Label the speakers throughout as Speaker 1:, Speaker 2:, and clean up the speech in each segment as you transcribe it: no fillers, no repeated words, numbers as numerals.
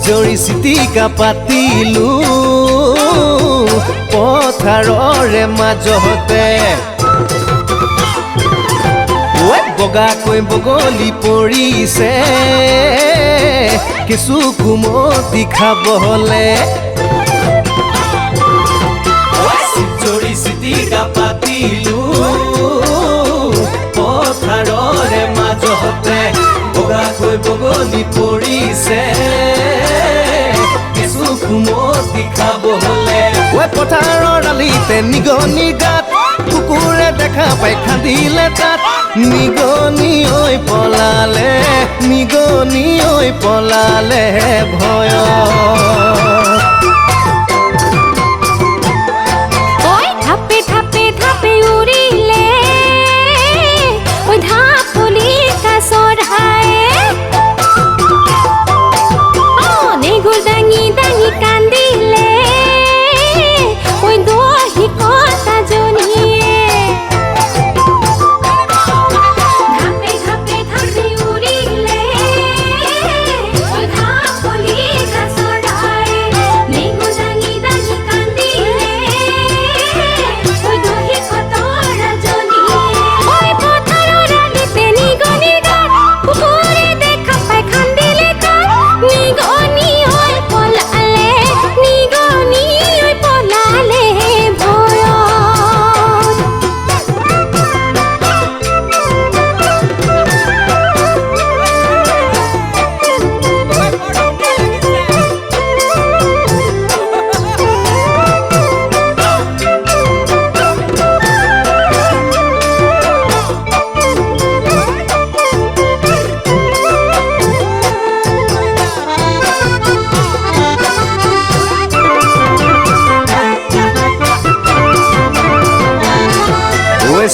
Speaker 1: জৰি চিটিকা পাতিলো পথাৰৰে মাজতে বগাকৈ বগলী পৰিছে কিছু কুমতি খাবলে জৰি চিটিকা পাতিলো পথাৰৰে মাজতে বগাকৈ বগলী পৰিছে কিছু কুমতি খাবলে পথাৰৰ আলিতে নিগনি গাত কুকুৰে দেখা পাই খান্দিলে তাত নিগনি ঐ পলালে ভয়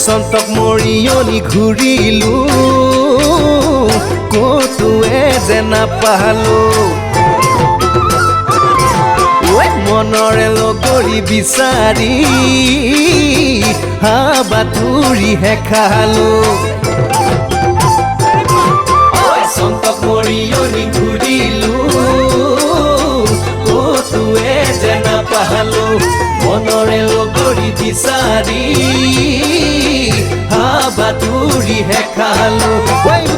Speaker 1: সন্তক মৰিয়নি ঘূৰিলো ক'তোৱে যে নাপালো মনৰে লগৰী বিচাৰি হাবাথুৰিহে খালো সন্তক মৰিয়নি ঘূৰিলো ক'তোৱে যে নাপালো মনৰে লগৰী বিচাৰি হাবাথুৰিহে খালো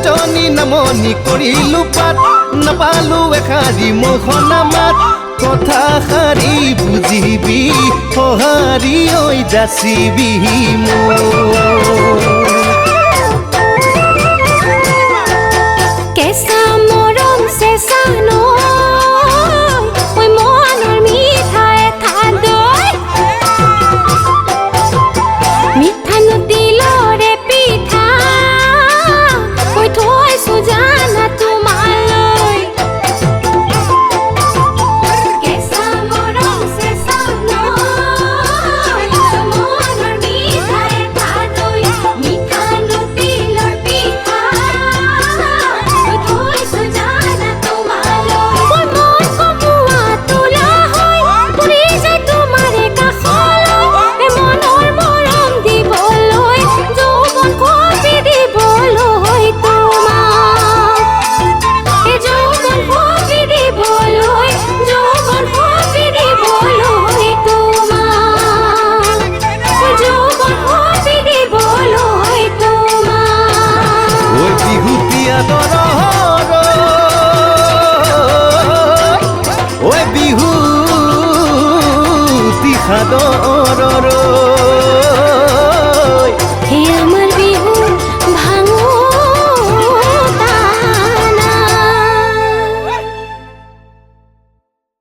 Speaker 1: উজনি নামনি কৰিলো পাত নাপালো এষাৰি মোহনা মাত কথা শাৰী বুজিবি সঁহাৰি ঐ যাচিবি মোৰ
Speaker 2: কেঁচা মৰম চেঁচা নৈ মনৰ মিঠা এঠা দৈ মিঠানো তিলৰে পিঠা থৈছো জানা তোমালৈ কেঁচা মৰম চেঁচা নৈ মনৰ মিঠা এঠা দৈ মিঠানো তিলৰ পিঠা থৈছো জানা তোমালৈ মন কমোৱা তোলা হৈ পৰি যায় তোমাৰে কাষলৈ মনৰ মৰম দিবলৈ যৌৱন কপি দিবলৈ
Speaker 1: বিহুতি সাদৰৰ